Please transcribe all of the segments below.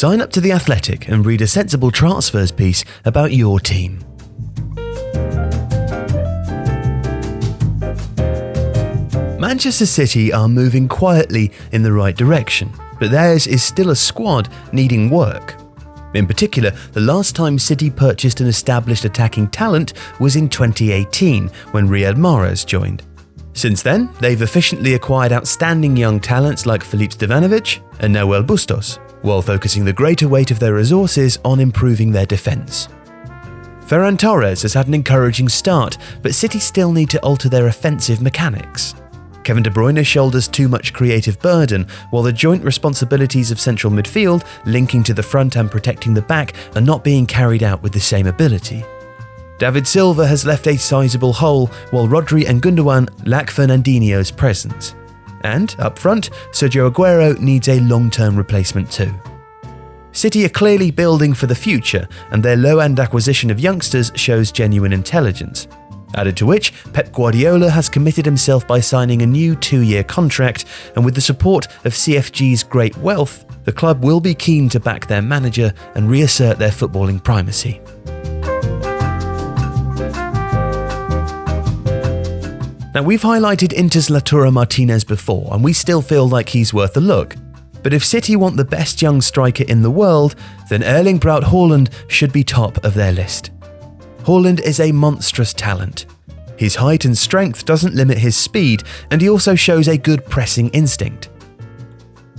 Sign up to The Athletic and read a sensible transfers piece about your team. Manchester City are moving quietly in the right direction, but theirs is still a squad needing work. In particular, the last time City purchased an established attacking talent was in 2018 when Riyad Mahrez joined. Since then, they've efficiently acquired outstanding young talents like Filip Stevanovic and Nahuel Bustos, while focusing the greater weight of their resources on improving their defence. Ferran Torres has had an encouraging start, but City still need to alter their offensive mechanics. Kevin De Bruyne shoulders too much creative burden, while the joint responsibilities of central midfield, linking to the front and protecting the back, are not being carried out with the same ability. David Silva has left a sizable hole, while Rodri and Gundogan lack Fernandinho's presence. And, up front, Sergio Aguero needs a long-term replacement too. City are clearly building for the future, and their low-end acquisition of youngsters shows genuine intelligence. Added to which, Pep Guardiola has committed himself by signing a new 2-year contract, and with the support of CFG's great wealth, the club will be keen to back their manager and reassert their footballing primacy. Now, we've highlighted Inter's Lautaro Martinez before, and we still feel like he's worth a look. But if City want the best young striker in the world, then Erling Braut Haaland should be top of their list. Haaland is a monstrous talent. His height and strength doesn't limit his speed, and he also shows a good pressing instinct.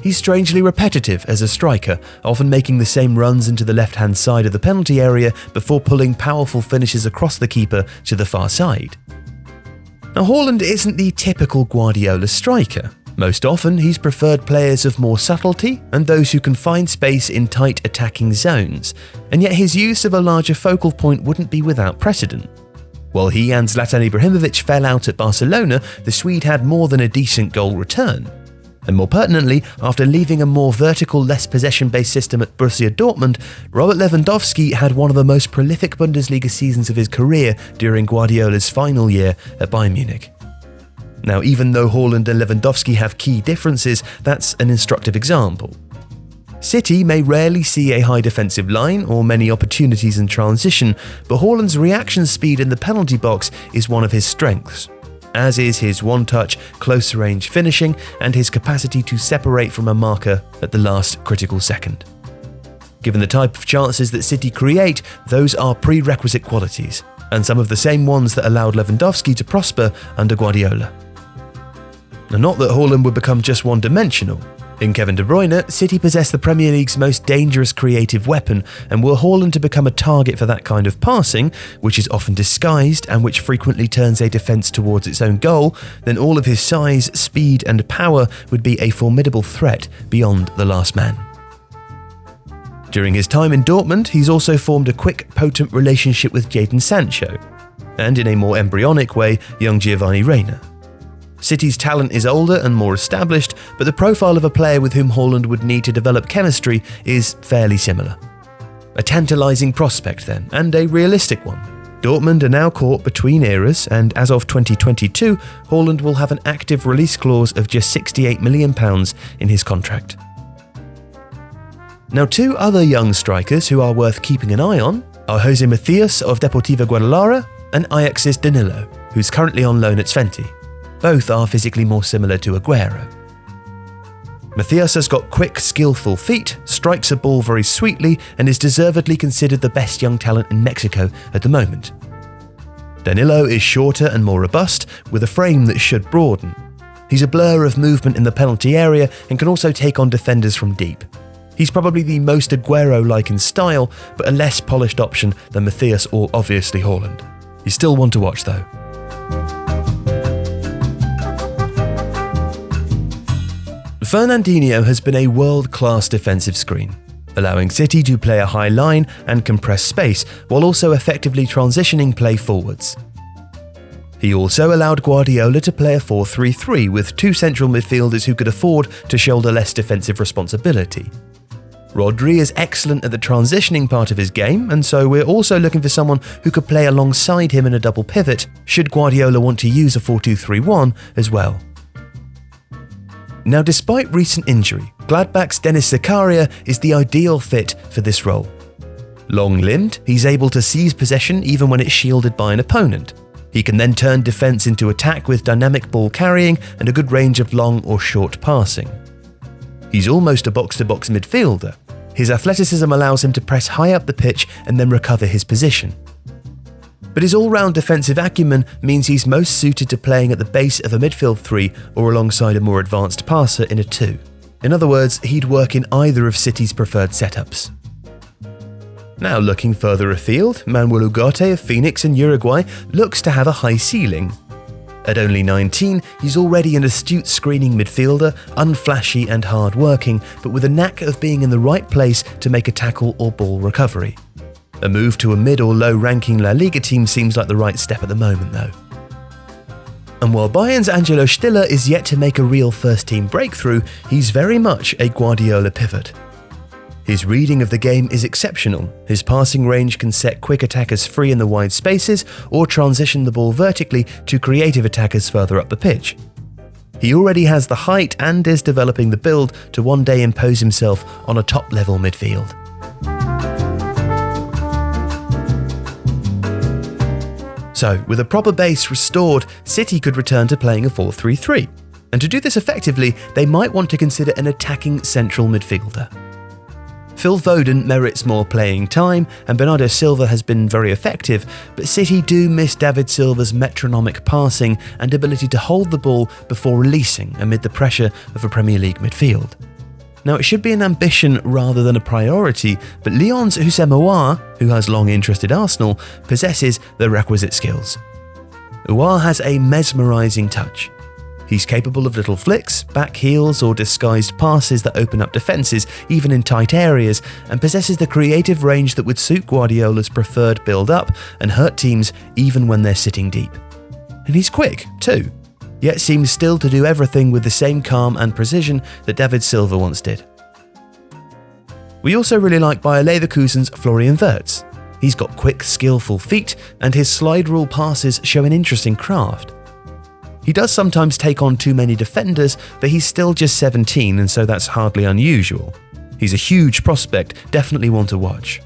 He's strangely repetitive as a striker, often making the same runs into the left-hand side of the penalty area before pulling powerful finishes across the keeper to the far side. Now, Haaland isn't the typical Guardiola striker. Most often, he's preferred players of more subtlety and those who can find space in tight attacking zones, and yet his use of a larger focal point wouldn't be without precedent. While he and Zlatan Ibrahimovic fell out at Barcelona, the Swede had more than a decent goal return. And more pertinently, after leaving a more vertical, less possession-based system at Borussia Dortmund, Robert Lewandowski had one of the most prolific Bundesliga seasons of his career during Guardiola's final year at Bayern Munich. Now, even though Haaland and Lewandowski have key differences, that's an instructive example. City may rarely see a high defensive line or many opportunities in transition, but Haaland's reaction speed in the penalty box is one of his strengths, as is his one-touch, close-range finishing and his capacity to separate from a marker at the last critical second. Given the type of chances that City create, those are prerequisite qualities, and some of the same ones that allowed Lewandowski to prosper under Guardiola. Now, not that Haaland would become just one-dimensional. In Kevin De Bruyne, City possess the Premier League's most dangerous creative weapon, and were Haaland to become a target for that kind of passing, which is often disguised and which frequently turns a defence towards its own goal, then all of his size, speed and power would be a formidable threat beyond the last man. During his time in Dortmund, he's also formed a quick, potent relationship with Jadon Sancho, and in a more embryonic way, young Giovanni Reina. City's talent is older and more established, but the profile of a player with whom Haaland would need to develop chemistry is fairly similar. A tantalising prospect then, and a realistic one. Dortmund are now caught between eras, and as of 2022, Haaland will have an active release clause of just £68 million in his contract. Now, two other young strikers who are worth keeping an eye on are Jose Matthias of Deportivo Guadalajara and Ajax's Danilo, who's currently on loan at Twente. Both are physically more similar to Aguero. Matthias has got quick, skillful feet, strikes a ball very sweetly, and is deservedly considered the best young talent in Mexico at the moment. Danilo is shorter and more robust, with a frame that should broaden. He's a blur of movement in the penalty area and can also take on defenders from deep. He's probably the most Aguero-like in style, but a less polished option than Matthias or obviously Haaland. He's still one to watch though. Fernandinho has been a world-class defensive screen, allowing City to play a high line and compress space while also effectively transitioning play forwards. He also allowed Guardiola to play a 4-3-3 with two central midfielders who could afford to shoulder less defensive responsibility. Rodri is excellent at the transitioning part of his game, and so we're also looking for someone who could play alongside him in a double pivot should Guardiola want to use a 4-2-3-1 as well. Now, despite recent injury, Gladbach's Dennis Zakaria is the ideal fit for this role. Long-limbed, he's able to seize possession even when it's shielded by an opponent. He can then turn defense into attack with dynamic ball carrying and a good range of long or short passing. He's almost a box-to-box midfielder. His athleticism allows him to press high up the pitch and then recover his position. But his all-round defensive acumen means he's most suited to playing at the base of a midfield 3 or alongside a more advanced passer in a 2. In other words, he'd work in either of City's preferred setups. Now, looking further afield, Manuel Ugarte of Phoenix in Uruguay looks to have a high ceiling. At only 19, he's already an astute screening midfielder, unflashy and hard-working, but with a knack of being in the right place to make a tackle or ball recovery. A move to a mid or low-ranking La Liga team seems like the right step at the moment, though. And while Bayern's Angelo Stiller is yet to make a real first-team breakthrough, he's very much a Guardiola pivot. His reading of the game is exceptional. His passing range can set quick attackers free in the wide spaces or transition the ball vertically to creative attackers further up the pitch. He already has the height and is developing the build to one day impose himself on a top-level midfield. So, with a proper base restored, City could return to playing a 4-3-3. And to do this effectively, they might want to consider an attacking central midfielder. Phil Foden merits more playing time, and Bernardo Silva has been very effective, but City do miss David Silva's metronomic passing and ability to hold the ball before releasing amid the pressure of a Premier League midfield. Now, it should be an ambition rather than a priority, but Lyon's Houssem Aouar, who has long interested Arsenal, possesses the requisite skills. Aouar has a mesmerising touch. He's capable of little flicks, back heels or disguised passes that open up defences even in tight areas, and possesses the creative range that would suit Guardiola's preferred build-up and hurt teams even when they're sitting deep. And he's quick, too, yet seems still to do everything with the same calm and precision that David Silva once did. We also really like Bayer Leverkusen's Florian Wirtz. He's got quick, skillful feet, and his slide rule passes show an interesting craft. He does sometimes take on too many defenders, but he's still just 17, and so that's hardly unusual. He's a huge prospect, definitely one to watch.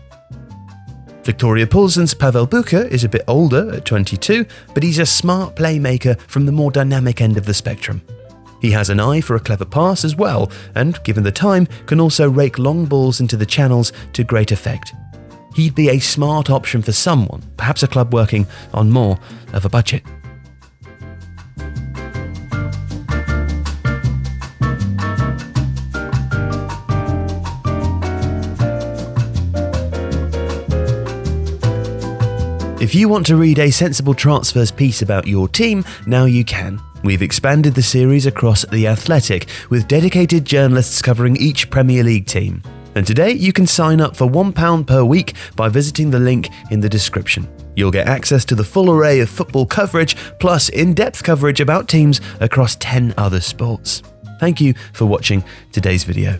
Victoria Pilsen's Pavel Bucha is a bit older at 22, but he's a smart playmaker from the more dynamic end of the spectrum. He has an eye for a clever pass as well, and, given the time, can also rake long balls into the channels to great effect. He'd be a smart option for someone, perhaps a club working on more of a budget. If you want to read a sensible transfers piece about your team, now you can. We've expanded the series across The Athletic, with dedicated journalists covering each Premier League team. And today you can sign up for £1 per week by visiting the link in the description. You'll get access to the full array of football coverage, plus in-depth coverage about teams across 10 other sports. Thank you for watching today's video.